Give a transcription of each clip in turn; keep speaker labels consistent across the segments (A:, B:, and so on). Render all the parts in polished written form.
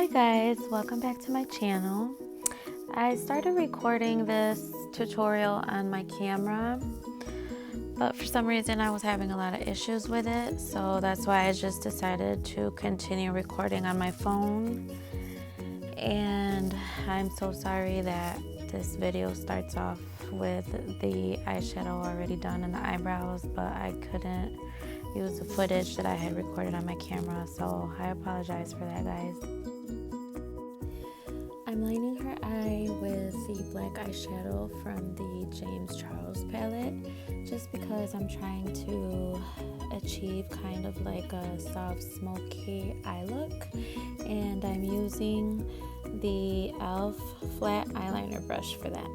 A: Hi guys, welcome back to my channel. I started recording this tutorial on my camera, but for some reason I was having a lot of issues with it, so that's why I just decided to continue recording on my phone. And I'm so sorry that this video starts off with the eyeshadow already done and the eyebrows, but I couldn't use the footage that I had recorded on my camera, so I apologize for that, guys. I'm lining her eye with the black eyeshadow from the James Charles palette, just because I'm trying to achieve kind of like a soft smoky eye look, and I'm using the e.l.f. flat eyeliner brush for that.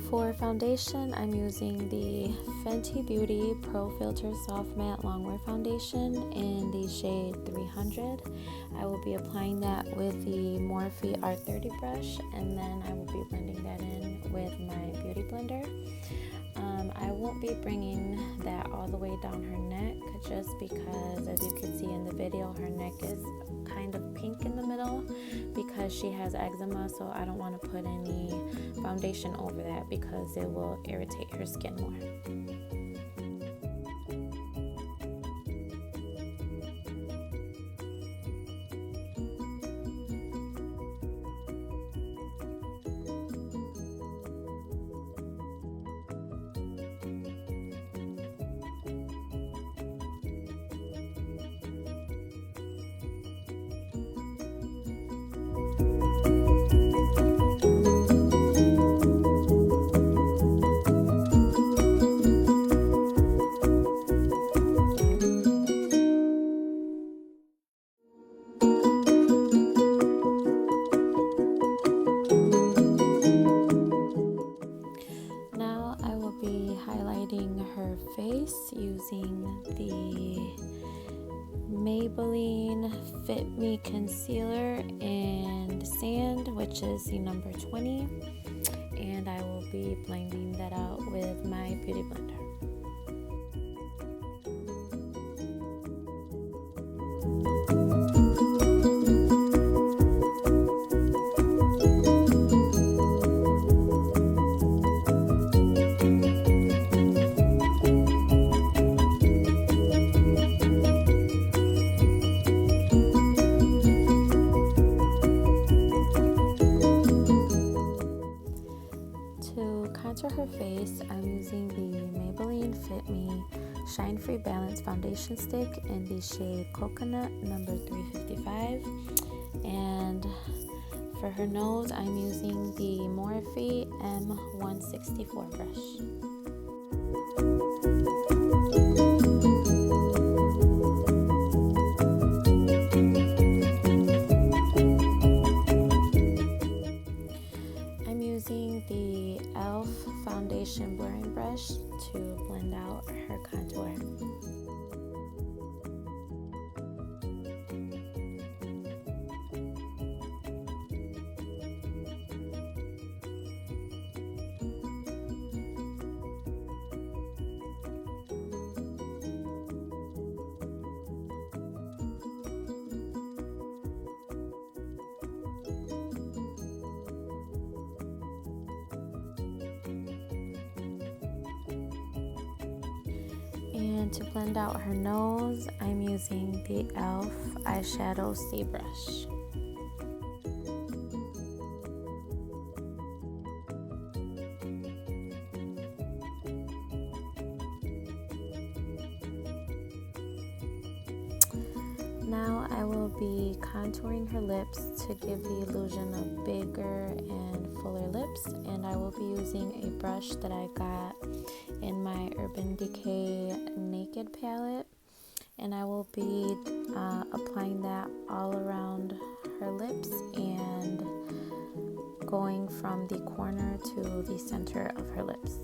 A: For foundation, I'm using the Fenty Beauty Pro Filter Soft Matte Longwear Foundation in the shade 300. I will be applying that with the Morphe R30 brush, and then I will be blending that in with my Beauty Blender. I won't be bringing that all the way down her neck, just because, as you can see in the video, her neck is kind of pink in the middle because she has eczema, so I don't want to put any foundation over that because it will irritate her skin more. Her face using the Maybelline Fit Me Concealer in Sand, which is the number 20, and I will be blending that out with my Beauty Blender. Her face, I'm using the Maybelline Fit Me Shine Free Balance Foundation Stick in the shade Coconut number 355, and for her nose I'm using the Morphe M164 brush. The e.l.f. foundation blurring brush to blend out her contour. And to blend out her nose, I'm using the e.l.f. eyeshadow C brush. Now I will be contouring her lips to give the illusion of bigger and fuller lips, and I will be using a brush that I got in my Urban Decay Naked palette, and I will be applying that all around her lips and going from the corner to the center of her lips.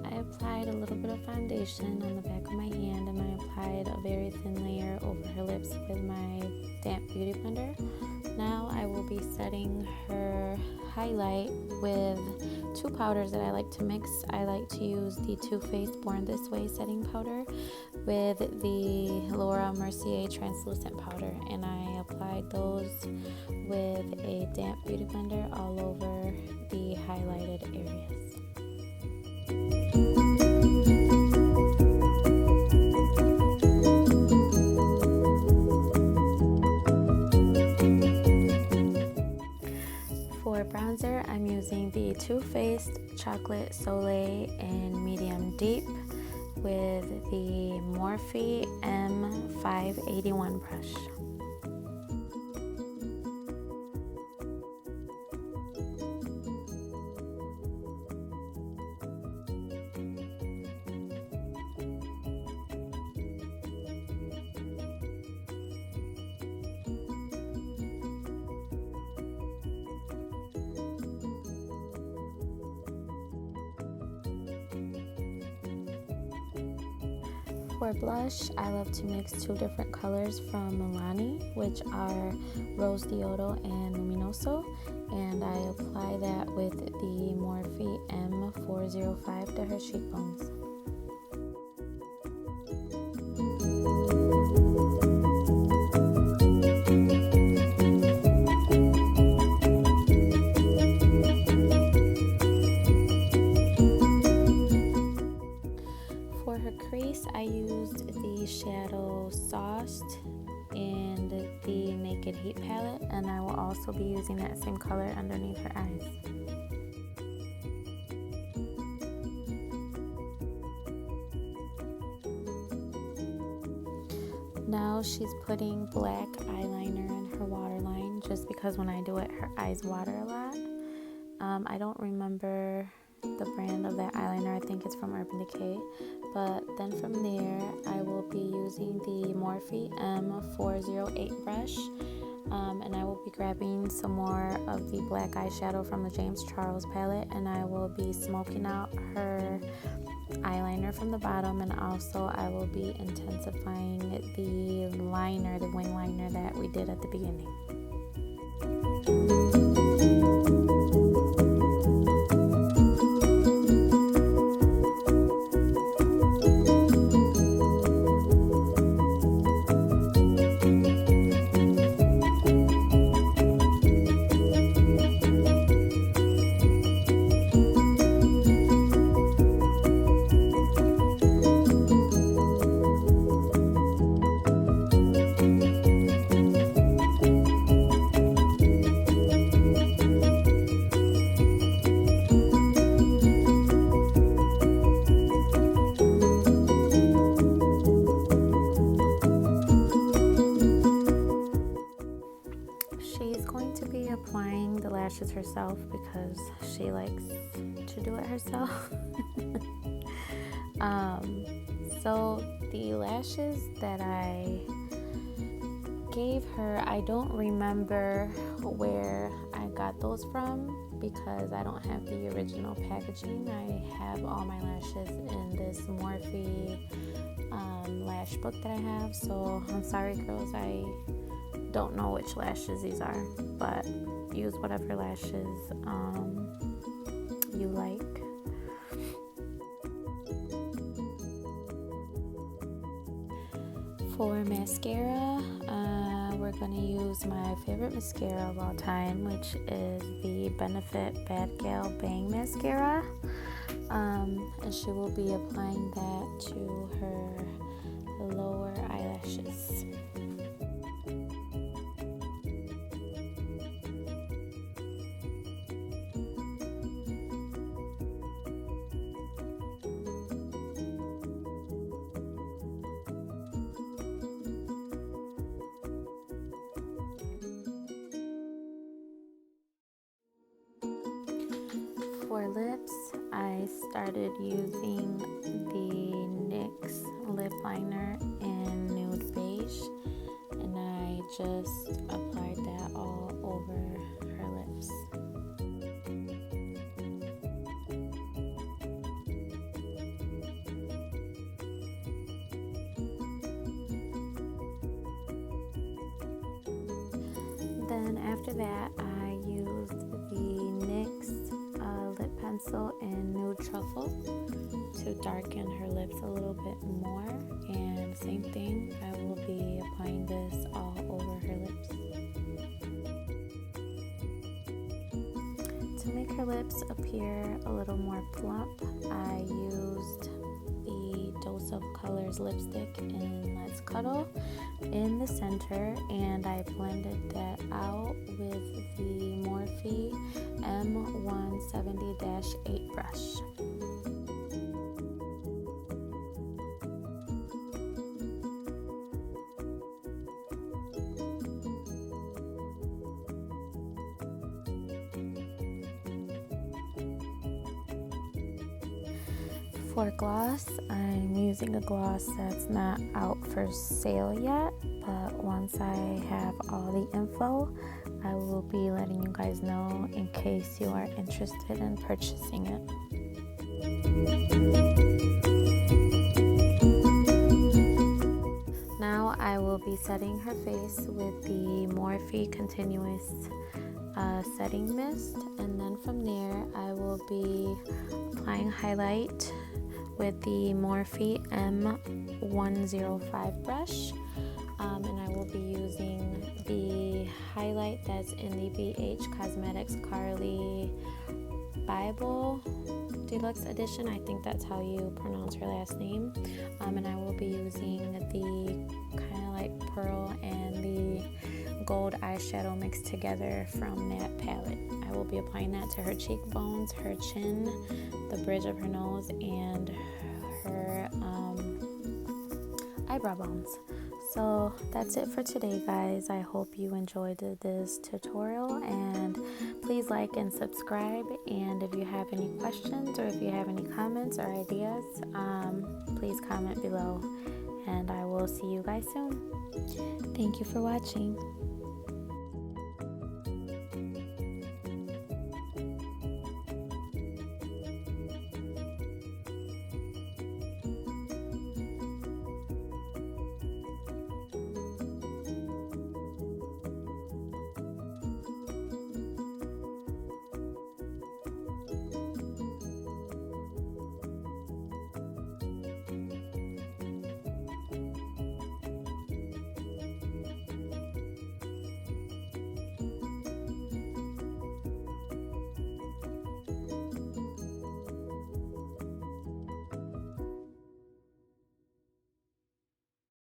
A: I applied a little bit of foundation on the back of my hand, and I applied a very thin layer over her lips with my damp beauty blender. Now I will be setting her highlight with two powders that I like to mix. I like to use the Too Faced Born This Way setting powder with the Laura Mercier translucent powder, and I applied those with a damp beauty blender all over the highlighted areas. For bronzer, I'm using the Too Faced Chocolate Soleil in medium deep with the Morphe M581 brush. For blush, I love to mix two different colors from Milani, which are Rose Diodo and Luminoso, and I apply that with the Morphe M405 to her cheekbones. For her crease, I used the shadow Sauced and the Naked Heat palette, and I will also be using that same color underneath her eyes. Now she's putting black eyeliner in her waterline, just because when I do it, her eyes water a lot. I don't remember the brand of that eyeliner. I think it's from Urban Decay. But then from there, I will be using the Morphe M408 brush, and I will be grabbing some more of the black eyeshadow from the James Charles palette, and I will be smoking out her eyeliner from the bottom, and also I will be intensifying the liner, the wing liner that we did at the beginning. Applying the lashes herself because she likes to do it herself. So the lashes that I gave her, I don't remember where I got those from because I don't have the original packaging. I have all my lashes in this Morphe lash book that I have, so I'm sorry girls, I don't know which lashes these are, but use whatever lashes you like. For mascara, we're going to use my favorite mascara of all time, which is the Benefit Bad Gal Bang Mascara, and she will be applying that to her lower eyelashes. For lips, I started using the NYX lip liner in nude beige, and I just applied that all over her lips. Then after that, I used the NYX lip pencil in Nude Truffle to darken her lips a little bit more. And same thing, I will be applying this all over her lips. To make her lips appear a little more plump, I used the Dose of Colors lipstick in Let's Cuddle in the center, and I blended that out with the Morphe M170-8 brush. For gloss, I'm using a gloss that's not out for sale yet, but once I have all the info, I will be letting you guys know in case you are interested in purchasing it. Now I will be setting her face with the Morphe Continuous setting mist, and then from there I will be applying highlight with the Morphe M105 brush, and I will be using the highlight that's in the BH Cosmetics Carly Bible Deluxe Edition. I think that's how you pronounce her last name. And I will be using the kind of like pearl and the gold eyeshadow mixed together from that palette. I will be applying that to her cheekbones, her chin, the bridge of her nose, and her eyebrow bones. So that's it for today, guys. I hope you enjoyed this tutorial, and please like and subscribe. And if you have any questions or if you have any comments or ideas, please comment below, and I will see you guys soon. Thank you for watching.